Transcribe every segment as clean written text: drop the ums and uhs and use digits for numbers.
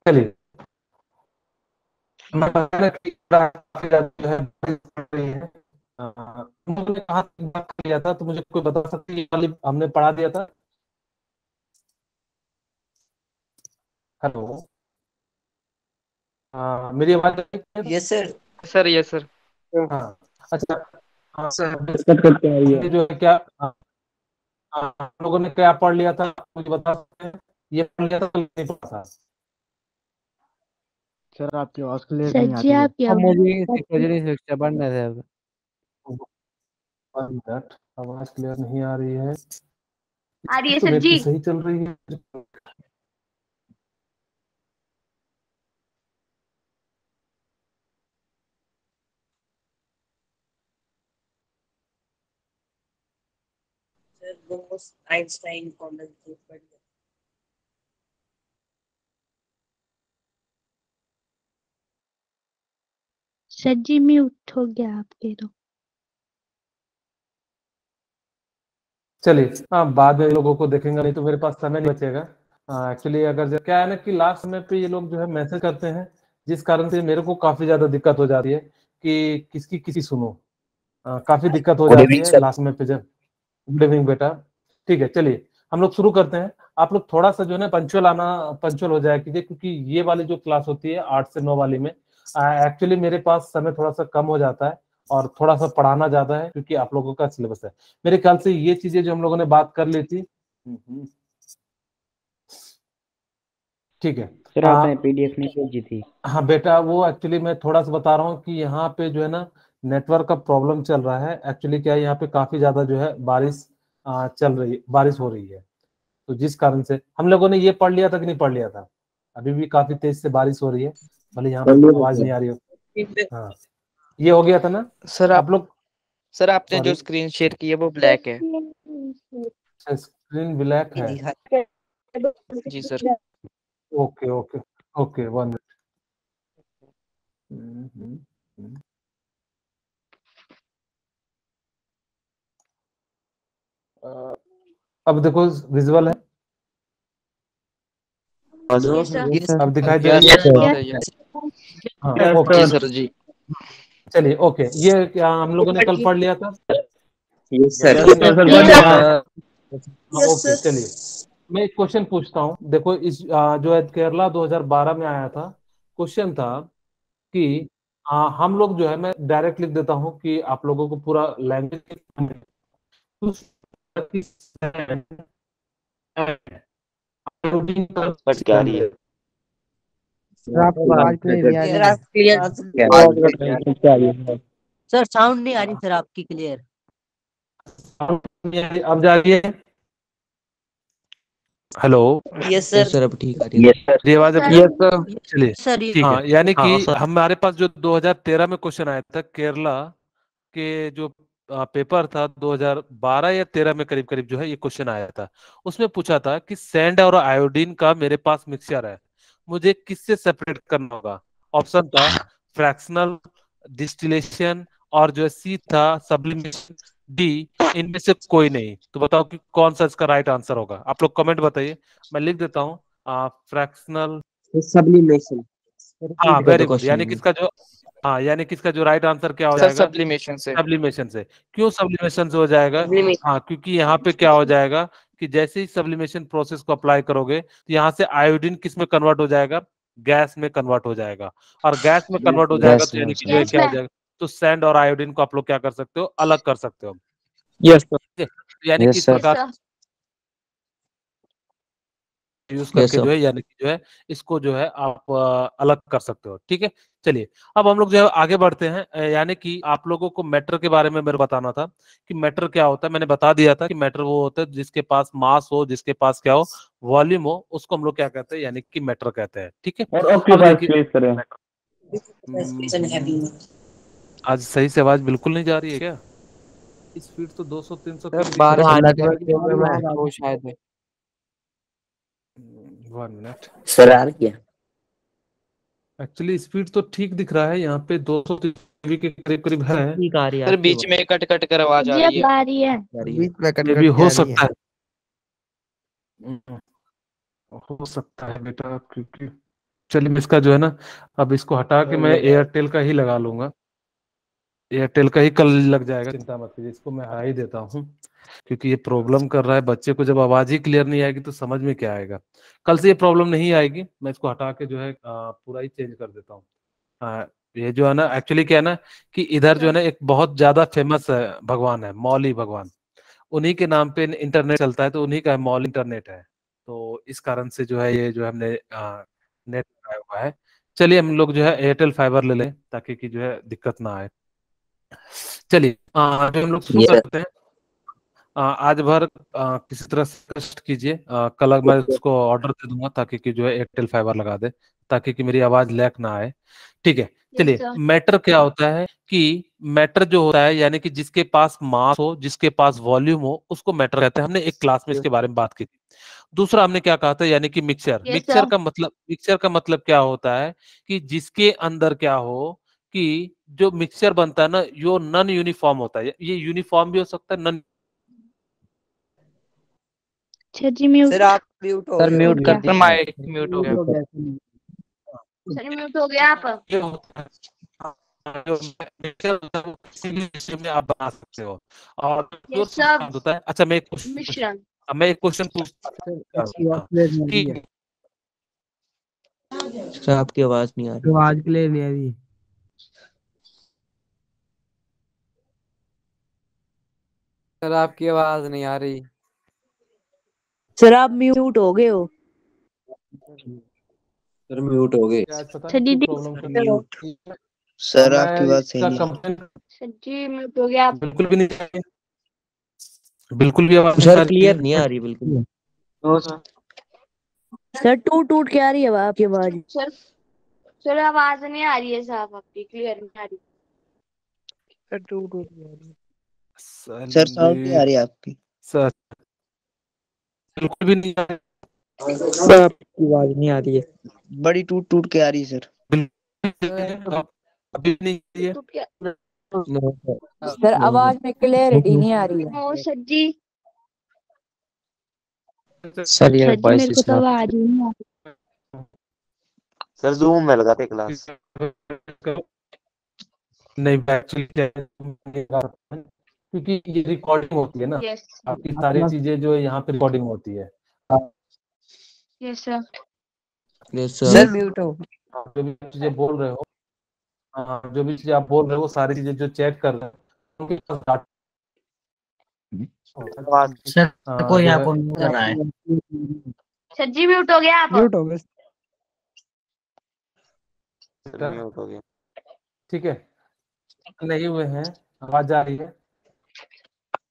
चलिए, मैं बताना कि काफी जो है रही है। तुमने कहा बात कर लिया था, तो मुझे कोई बता सकती है ये वाली हमने पढ़ा दिया था? हेलो, मेरी आवाज आ रही है? Yes sir. Sir yes sir. हाँ, अच्छा। हाँ, सर डिस्कस करते हैं ये जो है क्या। हम लोगों ने क्या पढ़ लिया था, मुझे बता सकते हैं? ये पढ़ लिया था तो नहीं पढ़ा था? सर आपकी आवाज क्लियर सर नहीं जी आती है। आपकी मुझे शिक्षाजनी शिक्षा पढ़ना था अब। 1 मिनट, आवाज क्लियर नहीं आ रही है। आ रही है तो सर नेट जी। सही चल रही है। सर वो आइंस्टाइन कॉमन पढ़ लिया। सर जी म्यूट हो गया आपके तो। चलिए, हाँ, बाद में लोगों को देखेंगे, नहीं तो मेरे पास समय नहीं बचेगा। एक्चुअली अगर क्या है ना कि लास्ट समय पे ये लोग जो है मैसेज करते हैं, जिस कारण से मेरे को काफी ज्यादा दिक्कत हो जाती है कि किसकी किसी सुनो। काफी दिक्कत हो जाती है लास्ट में पे जब। गुड इवनिंग बेटा। ठीक है, चलिए हम लोग शुरू करते हैं। आप लोग थोड़ा सा जो है ना पंचुअल हो जाए कीजिए, क्योंकि ये वाली जो क्लास होती है 8 से 9 वाली में एक्चुअली मेरे पास समय थोड़ा सा कम हो जाता है और थोड़ा सा पढ़ाना ज्यादा है, क्योंकि आप लोगों का सिलेबस है। मेरे ख्याल से ये चीजें जो हम लोगों ने बात कर ली थी। ठीक है। सर आपने पीडीएफ नहीं भेजी थी। हाँ बेटा, वो एक्चुअली मैं थोड़ा सा बता रहा हूँ कि यहाँ पे जो है ना नेटवर्क का प्रॉब्लम चल रहा है। एक्चुअली क्या है, यहाँ पे काफी ज्यादा जो है बारिश हो रही है। तो जिस कारण से हम लोगों ने ये पढ़ लिया था कि नहीं पढ़ लिया था? अभी भी काफी तेज से बारिश हो रही है, भले यहाँ पे आवाज नहीं आ रही हो। हाँ, ये हो गया था ना सर आप लोग? सर आपने जो सॉरी, स्क्रीन शेयर की है वो ब्लैक है। स्क्रीन ब्लैक है? जी sir. Okay okay okay, 1 minute. अब देखो, विजुअल है? अब दिखाई दे रही है? हाँ, ओके। जी सर जी। चलिए, ओके। ये क्या हम लोगों ने कल पढ़ लिया था? Yes sir. ओके, चलिए मैं एक क्वेश्चन पूछता हूँ। देखो, इस जो है केरला 2012 में आया था। क्वेश्चन था कि हम लोग जो है, मैं डायरेक्ट लिख देता हूँ कि आप लोगों को पूरा लैंग्वेज बट क्या रही है? सर आपकी आवाज क्लियर नहीं आ रही है। क्लियर सर, साउंड नहीं आ रही सर आपकी क्लियर। अब जा रही है? हेलो, यस सर अब ठीक आ रही है। ये आवाज अब यस सर। चलिए, सर ठीक है। यानी कि सर। हमारे पास जो 2013 में क्वेश्चन आया था केरला के जो पेपर था 2012 या 13 में करीब करीब जो है ये क्वेश्चन आया था। उसमें पूछा था कि सैंड और आयोडीन का मेरे पास मिक्सचर है, मुझे किससे सेपरेट करना होगा? ऑप्शन था फ्रैक्शनल, डिस्टिलेशन, और जो है सी था सब्लिमेशन, डी इनमें से कोई नहीं। तो बताओ कि कौन सा इसका राइट आंसर होगा? आप लोग कमेंट बताइए, मैं लिख देता हूँ। फ्रैक्शनल। सब्लिमेशन। हाँ, रिपीट कर वेरी दो गुड। यानी क्वेश्चन। किसका जो यानी किसका जो राइट आंसर क्या हो सर जाएगा? सब्लिमेशन से। सब्लिमेशन से। क्यों सब्लिमेशन से हो जाएगा? सब्लिमेशन। हाँ, क्योंकि यहाँ पे क्या हो जाएगा कि जैसे ही सब्लिमेशन प्रोसेस को अप्लाई करोगे तो यहाँ से आयोडीन किस में कन्वर्ट हो जाएगा? गैस में कन्वर्ट हो जाएगा। और गैस में कन्वर्ट हो जाएगा तो यानी कि जो है क्या हो जाएगा? तो सैंड और आयोडीन को आप लोग क्या कर सकते हो? अलग कर सकते हो। Yes sir. ठीक है? तो यानी कि इस प्रकार यूज करके जो है, यानी कि जो है इसको जो है आप अलग कर सकते हो। ठीक है, चलिए अब हम लोग जो है आगे बढ़ते हैं। यानी कि आप लोगों को मैटर के बारे में मेरे बताना था कि मैटर क्या होता है। मैंने बता दिया था कि मैटर वो होता है जिसके पास मास हो, जिसके पास क्या हो, वॉल्यूम हो, उसको हम लोग क्या कहते हैं? यानी कि मैटर कहते हैं। ठीक है, अब देखिए, आज सही से आवाज बिल्कुल नहीं जा रही है क्या? स्पीड तो 200 300 की सर भी दिख बारिश रहा है। नेटवर्क प्रॉब्लम है वो शायद है। 1 मिनट। सर आ रही है। एक्चुअली स्पीड तो ठीक दिख रहा है, यहाँ पे 200 के करीब करीब है। ठीक आ रही है सर आपकी बीच में कट कट कर आवाज आ जी रही अब है। आ रही है। बीच में कट ये कट भी के हो आ रही सकता है। है। हो सकता है बेटा, क्योंकि चलिए मैं इसका जो है ना, अब इसको हटा के मैं एयरटेल का ही लगा लूंगा। एयरटेल का ही कल लग जाएगा, चिंता मत कीजिए। इसको मैं हटा ही देता हूँ क्योंकि ये प्रॉब्लम कर रहा है। बच्चे को जब आवाज ही क्लियर नहीं आएगी तो समझ में क्या आएगा। कल से ये प्रॉब्लम नहीं आएगी। मैं इसको हटा के जो है पूरा ही चेंज कर देता हूँ। ये जो है ना, एक्चुअली क्या है ना कि इधर जो है ना एक बहुत ज्यादा फेमस भगवान है, मौली भगवान। उन्हीं के नाम पे इंटरनेट चलता है, तो उन्हीं का मॉल इंटरनेट है। तो इस कारण से जो है ये जो हमने नेट लगाया हुआ है। चलिए हम लोग जो है एयरटेल फाइबर ले लें ताकि कि जो है दिक्कत ना आए। चलिए जो हम लोग शुरू करते हैं। आज भर किसी तरह से कष्ट कीजिए। कल मैं उसको ऑर्डर दे दूंगा ताकि कि जो है एयरटेल फाइबर लगा दे, ताकि कि मेरी आवाज लैग ना आए। ठीक है, चलिए। मैटर क्या होता है कि मैटर जो होता है यानी कि जिसके पास मास हो, जिसके पास वॉल्यूम हो, उसको मैटर कहते हैं। हमने एक क्लास में इसके बारे में बात की थी। दूसरा हमने क्या कहा था, यानी कि मिक्सचर। मिक्सचर का मतलब क्या होता है कि जिसके अंदर क्या हो कि जो मिक्सचर बनता है ना, यो नॉन यूनिफॉर्म होता है। ये यूनिफॉर्म भी हो सकता है, नॉन। सर जी म्यूट। सर आप म्यूट हो सर गए हो। म्यूट कर दीजिए। माइक म्यूट हो गया। सर म्यूट हो गया आप। ये होता है जो मिक्सचर होता है वो किसी भी रेशियो में आप बना सकते हो। और प्योर सब्सटेंस होता है। अच्छा मैं एक क्वेश्चन पूछता आपकी हूं आवाज क्लियर नहीं आ रही है। कि सर आपकी आवाज नहीं आ रही। आवाज क्लियर नहीं आ रही। सर आपकी आवाज नहीं आ रही। सर आप म्यूट हो गए हो। सर म्यूट हो गए। आज पता सर नहीं दीदी। Problem mute. क्या। सर मैं आपकी बात सही इसका नहीं आ रही। कंप्लेंट सर जी म्यूट हो गया आप। बिल्कुल भी नहीं आ रही। बिल्कुल भी आवाज नहीं सर आ रही क्लियर है। नहीं आ रही बिल्कुल। सर टूट टूट के आ रही है आपकी आवाज। सर आवाज नहीं आ रही है साहब आपकी, क्लियर नहीं आ रही। सर टूट टूट के आ रही है। सर साउंड नहीं आ रही आपकी। सर बिल्कुल भी नहीं आ रही। सर आपकी आवाज नहीं आ रही है। बड़ी टूट टूट के आ रही है सर। अभी नहीं आ रही है। सर आवाज में क्लियरिटी नहीं आ रही है। ओ सर जी। सर सर ये जी मेरे को तो आवाज ही नहीं आ रही। सर जूम में लगाते क्लास। नहीं एक्चुअली क्योंकि ये रिकॉर्डिंग होती है ना, यस आपकी सारी चीजें जो है यहाँ पे रिकॉर्डिंग होती है। Yes sir. सर म्यूट हो। जो भी चीजें बोल रहे हो, जो भी चीजें आप बोल रहे हो, वो सारी चीजें जो चेक कर रहे हैं उनके पास डाटा। सर कोई जो है आपको नहीं कर रहा है। सर जी म्यूट हो गया आप। म्यूट हो गए। म्यूट हो गया। ठीक है, नहीं हुए हैं, आवाज आ रही है।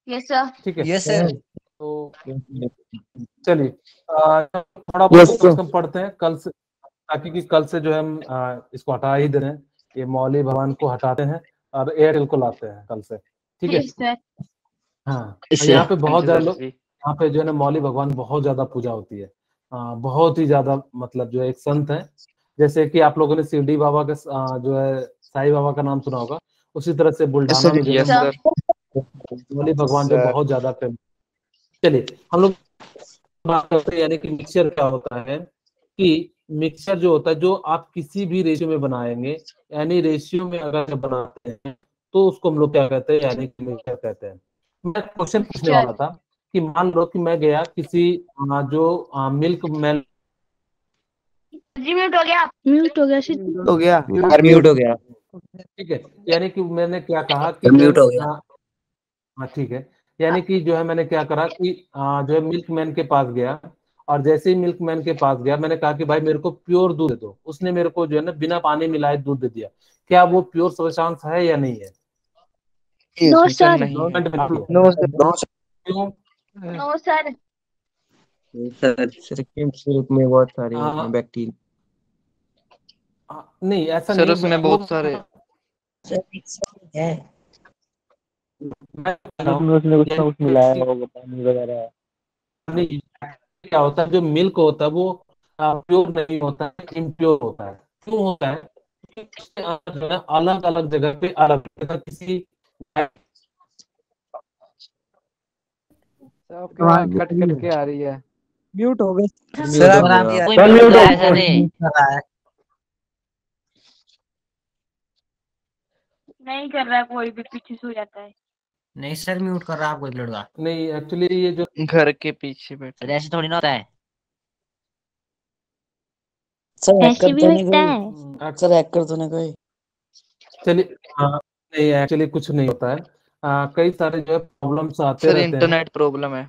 Yes sir. ठीक है, यस सर। तो चलिए थोड़ा बहुत कम पढ़ते हैं कल से, ताकि कि कल से जो है हम इसको हटा ही दे रहे हैं। ये मौली भगवान को हटाते हैं और एयरटेल को लाते हैं कल से। ठीक है। Yes sir. हाँ, यहाँ पे बहुत ज्यादा लोग, यहाँ पे जो है ना मौली भगवान बहुत ज्यादा पूजा होती है। बहुत ही ज्यादा, मतलब जो है एक संत है। जैसे कि आप लोगों ने शिरडी बाबा का जो है साईं बाबा का नाम सुना होगा, उसी तरह से बुल्ढाना में जो यस है सर। मौली भगवान जो बहुत ज्यादा फेमस। चलिए हम लोग बात करते हैं, यानी कि मिक्सचर क्या होता है कि मिक्सचर जो होता है, जो आप किसी भी रेशियो में बनाएंगे, यानी रेशियो में अगर बनाते हैं तो उसको हम लोग क्या कहते हैं, यानी कि मिक्सचर कहते हैं। मैं क्वेश्चन पूछने वाला था कि मान लो कि मैं गया किसी जो मिल्क मैन। जी म्यूट हो गया। म्यूट हो गया सर। हो गया। म्यूट हो गया। ठीक है, यानी कि मैंने क्या कहा कि म्यूट हो गया। हाँ ठीक है, यानी कि जो है मैंने क्या करा कि जो है मिल्क मैन के पास गया, और जैसे ही मिल्क मैन के पास गया मैंने कहा कि भाई मेरे को प्योर दूध दे दो। उसने मेरे को जो है ना बिना पानी मिलाए दूध दे दिया। क्या वो प्योर सब्सटेंस है या नहीं है? No sir. नहीं है। No sir. क्यों? No sir. सर सिर्फ में बहुत सारे होते हाँ, हैं बैक्टीरिया। नहीं ऐसा सर नहीं उसमें बहुत सारे है। मैं कह रहा हूँ, उसमें कुछ ना कुछ मिलाया यानी होगा पानी वगैरह। कि क्या होता है, जो मिल्क होता है वो प्योर नहीं होता है, इम्प्योर होता है। क्यों होता है? क्योंकि उसके अंदर जो है अलग अलग जगह पे अलग किसी आपकी आवाज कट कट के आ रही है। म्यूट हो गए। सर आप कोई म्यूट ऐसा नहीं। नहीं कर रहा है, कोई भी पीछे सो जाता है। नहीं सर, म्यूट कर रहा है आपको एक लड़का। नहीं एक्चुअली ये जो घर के पीछे बैठे। सर ऐसे थोड़ी ना होता है। सर ऐसे हैकर भी तो नहीं लगता कोई? है। सर हैकर तो नहीं कोई? चलिए नहीं एक्चुअली कुछ नहीं होता है। कई सारे जो है प्रॉब्लम्स आते सर रहते हैं। इंटरनेट प्रॉब्लम है।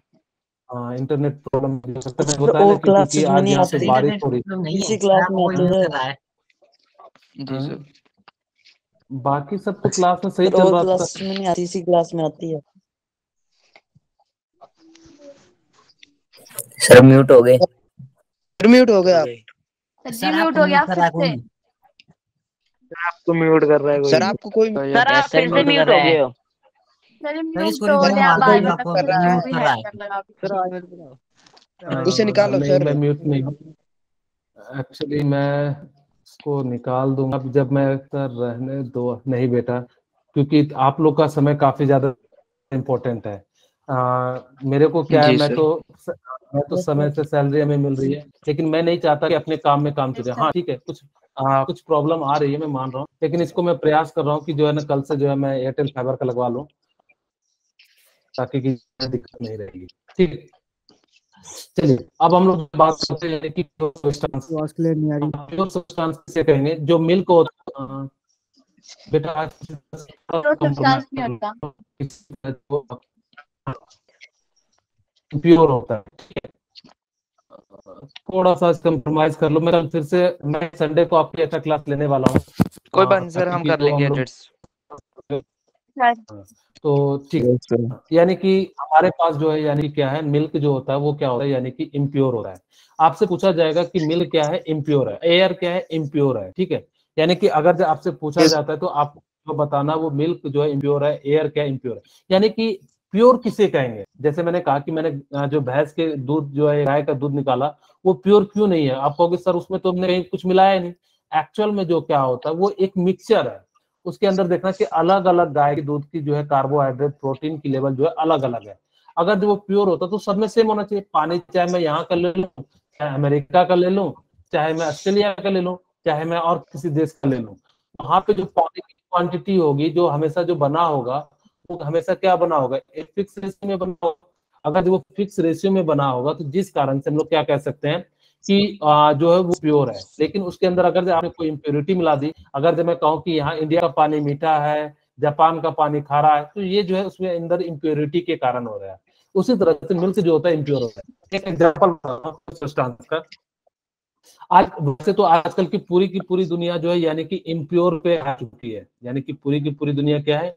इंटरनेट प्रॉब्लम सर होता है ना और क्योंकि क्लासेस में आज नहीं यहाँ आते पे थे, बारिश इंटरनेट हो रही प्रॉब्लम नहीं इसी है, क्लास आपको में कोई आते म्यूट थे। कर रहा है। जी है। सर। बाकी सब तो क्लास में सही सर चल और रहा था। क्लासेस में नहीं आती, इसी क्लास में आती है। सर म्यूट हो गए। म्यूट हो गया। सर जी सर म्यूट आपको हो म्यूट गया कर फिर रहा है से। कोई? आपको म्यूट कर रहा है सर आपको कोई सर आप फिर से म्यूट हो गए हो। सर सर इसको म्यूट हो रिमूव गया मार दो, बार ये बार आपको फिर से म्यूट भी कर है रहा है। कर लगा। सर उसे निकालो नहीं सर। मैं म्यूट नहीं हूँ। एक्चुअली मैं इसको निकाल दूंगा जब मैं सर रहने दो। नहीं बेटा, क्योंकि आप लोग का समय काफी ज्यादा इम्पोर्टेंट है। मेरे को क्या है, जी मैं सर। तो समय से सैलरी हमें मिल रही है, लेकिन मैं नहीं चाहता कि अपने काम में काम चले। हाँ ठीक है, कुछ प्रॉब्लम आ रही है, मैं मान रहा हूँ, लेकिन इसको मैं प्रयास कर रहा हूँ कि जो है ना कल से जो है मैं एयरटेल फाइबर का लगवा लूँ, ताकि दिक्कत नहीं रहेगी। ठीक है, चलिए अब हम लोग बात करते हैं कि आवाज क्लियर नहीं आ रही। जो सब्सटेंस से कहेंगे जो मिल्क हो बेटा तो सब्सटेंस नहीं होता। प्योर होता है। थोड़ा सा कंप्रोमाइज कर लो। मैं कल फिर से मैं संडे को आपकी एक्स्ट्रा क्लास लेने वाला हूँ। कोई बात नहीं सर, हम कर लेंगे एडजस्ट। तो ठीक है, यानी कि हमारे पास जो है यानी कि क्या है, मिल्क जो होता है वो क्या होता है, यानी कि इम्प्योर होता है। आपसे पूछा जाएगा कि मिल्क क्या है, इम्प्योर है। एयर क्या है, इम्प्योर है। ठीक है, यानी कि अगर जो आपसे पूछा जाता है तो आपको बताना वो मिल्क जो है इम्प्योर है, एयर क्या इम्प्योर है। यानी कि प्योर किसे कहेंगे, जैसे मैंने कहा कि मैंने जो भैंस के दूध जो है, गाय का दूध निकाला, वो प्योर क्यों नहीं है। आप कहोगे सर उसमें तो हमने कहीं कुछ मिलाया नहीं। एक्चुअल में जो क्या होता है वो एक मिक्सचर है। उसके अंदर देखना कि अलग अलग गाय के दूध की जो है कार्बोहाइड्रेट, प्रोटीन की लेवल जो है अलग अलग है। अगर जो वो प्योर होता तो सब में सेम होना चाहिए। पानी चाहे मैं यहाँ का ले लूँ, चाहे अमेरिका का ले लूँ, चाहे मैं ऑस्ट्रेलिया का ले लूँ, चाहे मैं और किसी देश का ले लूँ, वहां पे जो पानी की क्वांटिटी होगी, जो हमेशा जो बना होगा, वो हमेशा क्या बना होगा, एक फिक्स रेशियो में बना होगा। अगर वो फिक्स रेशियो में बना होगा तो जिस कारण से हम लोग क्या कह सकते हैं कि जो है वो प्योर है। लेकिन उसके अंदर अगर आपने कोई इम्प्योरिटी मिला दी, अगर जब मैं कहूँ कि यहाँ इंडिया का पानी मीठा है, जापान का पानी खारा है, तो ये जो है उसमें अंदर इम्प्योरिटी के कारण हो रहा है। उसी तरह से मिल्क जो होता है इम्प्योर होता है। एक एग्जाम्पल का, आज वैसे तो आजकल की पूरी दुनिया जो है यानी कि इम्प्योर पे आ चुकी है। यानी कि पूरी की पूरी दुनिया क्या है,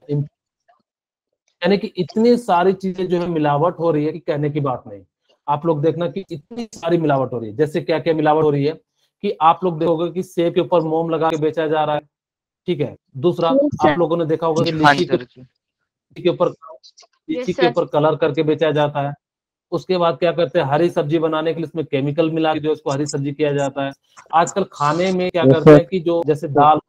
यानी कि इतनी सारी चीजें जो है मिलावट हो रही है कि कहने की बात नहीं। आप लोग देखना कि इतनी सारी मिलावट हो रही है। जैसे क्या क्या मिलावट हो रही है कि आप लोग देखोगे कि सेब के ऊपर मोम लगा के बेचा जा रहा है। ठीक है, दूसरा आप लोगों ने देखा होगा कि लीची के ऊपर कलर करके बेचा जाता है। उसके बाद क्या करते हैं, हरी सब्जी बनाने के लिए उसमें केमिकल मिला के जो इसको हरी सब्जी किया जाता है। आजकल खाने में क्या करते हैं कि जो जैसे दाल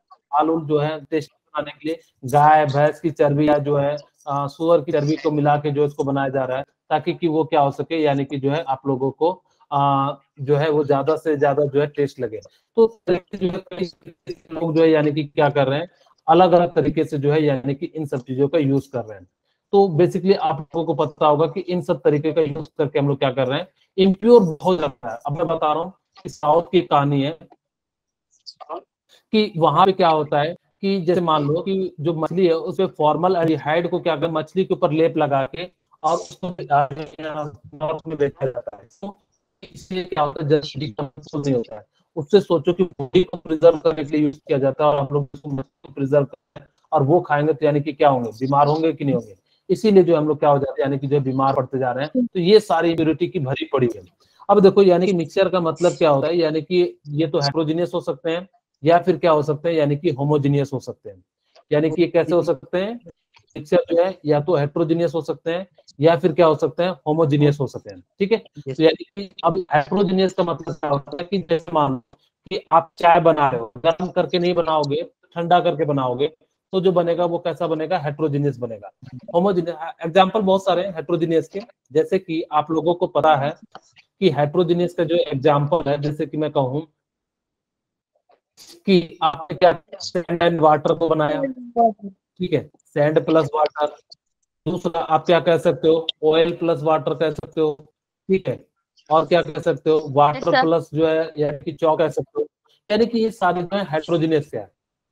उल जो है टेस्ट बनाने के लिए गाय भैंस की चर्बी या जो है सुअर की चर्बी को मिला के जो इसको बनाया जा रहा है, ताकि कि वो क्या हो सके, यानी कि जो है आप लोगों को जो है वो ज्यादा से ज्यादा जो है टेस्ट लगे। तो जो है कई लोग जो है यानी कि क्या कर रहे हैं, अलग अलग तरीके से जो है यानी कि इन सब चीजों का यूज कर रहे हैं। तो बेसिकली आप लोगों को पता होगा कि इन सब तरीके का यूज करके हम लोग क्या कर रहे हैं, इम्प्योर हो जाता है। अब मैं बता रहा हूँ कि साउथ की कहानी है कि वहां पे क्या होता है कि जैसे मान लो कि जो मछली है उसपे फॉर्मल एल्डिहाइड को क्या कर मछली के ऊपर लेप लगा के और उसको में बेचा जाता है। तो इसलिए क्या होता है, जल्दी डिकम्पोज नहीं होता है। उससे सोचो कि बॉडी को प्रिजर्व करने के लिए यूज किया जाता है और हम लोग उसको प्रिजर्व करते हैं और वो खाएंगे तो यानी कि क्या होंगे, बीमार होंगे कि नहीं होंगे। इसीलिए जो हम लोग क्या हो जाते हैं, यानी कि जो बीमार पड़ते जा रहे हैं। तो ये सारी इम्प्योरिटी की भरी पड़ी है। अब देखो यानी कि मिक्सचर का मतलब क्या होता है, यानी कि ये तो हेट्रोजीनियस हो सकते हैं या फिर क्या हो सकते हैं, यानी कि होमोजीनियस हो सकते हैं। यानी कि ये कैसे हो सकते हैं, मिक्सचर जो है या तो हेट्रोजीनियस हो सकते हैं या फिर क्या हो सकते हैं, होमोजीनियस हो सकते हैं। ठीक है, तो यानी कि अब हेट्रोजीनियस का मतलब क्या होता है कि जैसे मान लो कि आप चाय बना रहे हो, गर्म करके नहीं बनाओगे, ठंडा करके बनाओगे, तो जो बनेगा वो कैसा बनेगा, हेट्रोजीनियस बनेगा। होमोजीनियस एग्जांपल बहुत सारे हैं हेट्रोजीनियस के। जैसे कि आप लोगों को पता है कि हेट्रोजीनियस का जो एग्जांपल है, जैसे कि मैं कहूँ कि आपने क्या वाटर को बनाया, ठीक है, सैंड प्लस वाटर। दूसरा आप क्या कह सकते हो, ऑयल प्लस वाटर कह सकते हो, ठीक है। और क्या कह सकते हो, वाटर sir. प्लस जो है यानी कि चौ कह सकते हो। यानी कि ये सारे जो है हाइड्रोजनियस है।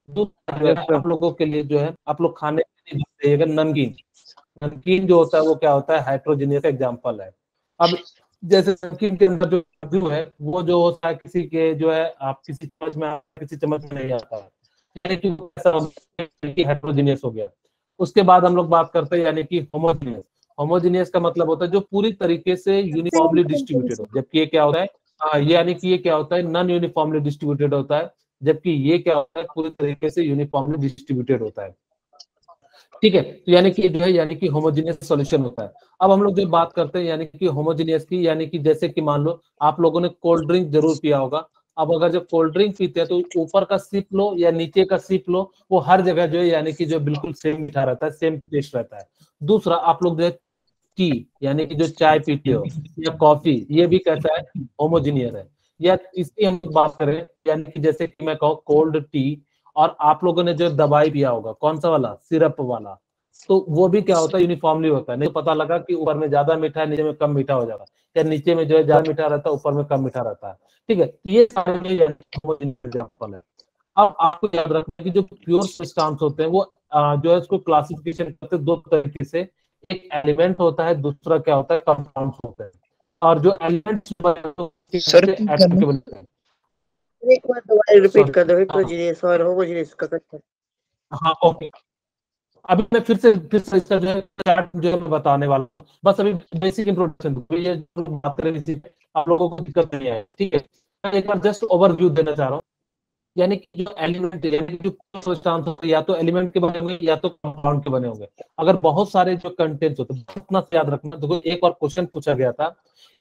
दूसरा जो है आप लोगों के लिए जो है आप लोग खाने के लिए खाइएगा नमकीन। नमकीन जो होता है वो क्या होता है, हाइड्रोजनियस एग्जाम्पल है। अब जैसे नमकीन के अंदर जो काजू है वो जो होता है किसी के जो है आप किसी चम्मच में किसी चम्मच में नहीं आता है, यानी कि वो ऐसा हो गया कि हेट्रोजीनियस हो गया। उसके बाद हम लोग बात करते हैं यानी कि होमोजीनियस। होमोजीनियस का मतलब होता है जो पूरी तरीके से यूनिफॉर्मली डिस्ट्रीब्यूटेड हो, जबकि ये क्या होता है, ये यानी कि ये क्या होता है, नॉन यूनिफॉर्मली डिस्ट्रीब्यूटेड होता है, जबकि ये क्या होता है, पूरी तरीके से यूनिफॉर्मली डिस्ट्रीब्यूटेड होता है। ठीक है, तो यानी कि जो है यानी कि होमोजीनियस सॉल्यूशन होता है। अब हम लोग जो बात करते हैं यानी कि होमोजीनियस की, यानी कि जैसे कि मान लो आप लोगों ने कोल्ड ड्रिंक जरूर पिया होगा। अब अगर जब कोल्ड ड्रिंक पीते हैं तो ऊपर का सिप लो या नीचे का सिप लो, वो हर जगह जो है यानी कि जो बिल्कुल सेम मीठा रहता है, सेम टेस्ट रहता है। दूसरा आप लोग जो है टी यानी कि जो चाय पीते हो या कॉफी, ये भी कैसा है, होमोजीनियस है। या इसकी हम बात करें यानी कि जैसे कि मैं कहूँ कोल्ड टी, और आप लोगों ने जो दवाई पिया होगा कौन सा वाला, सिरप वाला, तो वो भी क्या होता है, यूनिफॉर्मली होता है। नहीं तो पता लगा कि ऊपर में ज्यादा मीठा है नीचे में कम मीठा हो जाएगा, या नीचे में जो है ज्यादा मीठा रहता है ऊपर में कम मीठा रहता है। ठीक है, ये सारे एग्जाम्पल है। अब आपको याद रखना कि जो प्योर सब्सटेंस होते हैं वो जो है उसको क्लासिफिकेशन करते हैं दो तरीके से। एक एलिमेंट होता है, दूसरा क्या होता है, कंपाउंड्स होते हैं। और जो एलिमेंट्स सर रिपीट कर एटम दो, के बनते हैं। एक बार दोबारा रिपीट कर दो, Sorry, हेट्रोजीनियस और होमोजीनियस का कथन। हाँ ओके। अभी मैं फिर से इसका जो है चार्ट जो है मैं बताने वाला हूँ। बस अभी बेसिक इंट्रोडक्शन ये जो बात करें इसी पे, आप लोगों को दिक्कत नहीं है, ठीक है। मैं एक बार जस्ट ओवरव्यू देना चाह रहा हूँ। यानी कि जो एलिमेंट यानी कि जो सब्सटेंस होते हैं या तो एलिमेंट के बने होंगे या तो कंपाउंड के बने होंगे। अगर बहुत सारे जो कंटेंट्स होते हैं, इतना से याद रखना। देखो एक और क्वेश्चन पूछा गया था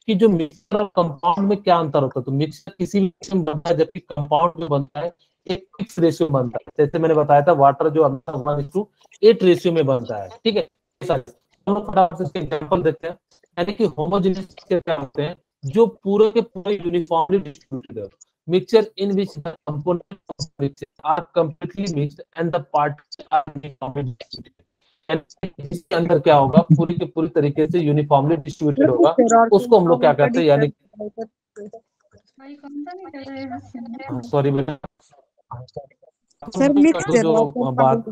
कि जो मिक्सर और कंपाउंड में क्या अंतर होता है, तो मिक्सर किसी भी रेशियो में बनता है, जबकि कंपाउंड में बनता है एक फिक्स रेशियो में बनता है। जैसे मैंने बताया था वाटर जो 1:8 रेशियो में बनता है, ठीक है। हम लोग फटाफट से इसके एग्जांपल देखते हैं। यानी कि होमोजेनियस क्या होते हैं, जो पूरे के पूरे यूनिफॉर्मली डिस्ट्रीब्यूटेड है। Mixture in which the components of mixture are completely mixed and the parts are uniformly distributed. And इसके अंदर क्या होगा, पूरी के पूरी तरीके से यूनिफॉर्मली डिस्ट्रीब्यूटेड होगा, उसको हम लोग क्या कहते हैं, यानी सॉरी बेटा, सर मिक्सचर जो और बात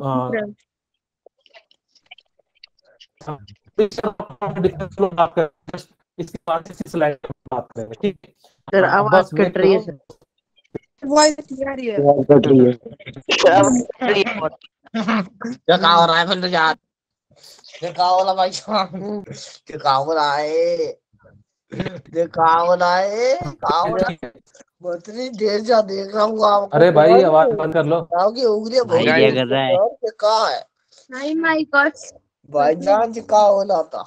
इसके बाद इसी स्लाइड पर बात करेंगे, ठीक है। सर आवाज बस मैं कट रही है सर। वॉइस आ रही है। कट रही है। क्या कहा हो रहा है फिर यार, क्या हो रहा भाई साहब, क्या हो रहा है, क्या हो रहा है, क्या हो रहा है, इतनी देर जा देख रहा हूँ आपको। अरे भाई आवाज बंद कर लो। आपकी उंगलियां भाई बहुत क्या guys, कर रहा है? ये कहाँ है नहीं माई गॉड। भाईजान जी, कहाँ हो रहा था,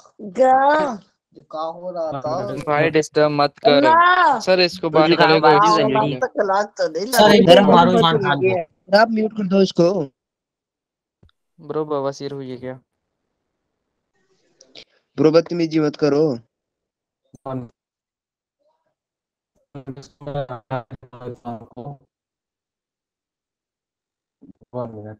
कहाँ हो रहा था भाई डिस्टर्ब मत कर। अल्लाह सर इसको बाहर तुझे कहा निकालो, बाजू कोई का डिस्टर्ब लड़ी। नहीं। तक लाग तो नहीं सर लगा। इधर मारो ईमान खान को। सर आप म्यूट कर दो इसको। ब्रो बवासीर हुई है क्या? ब्रो बदतमीजी मत करो। One minute.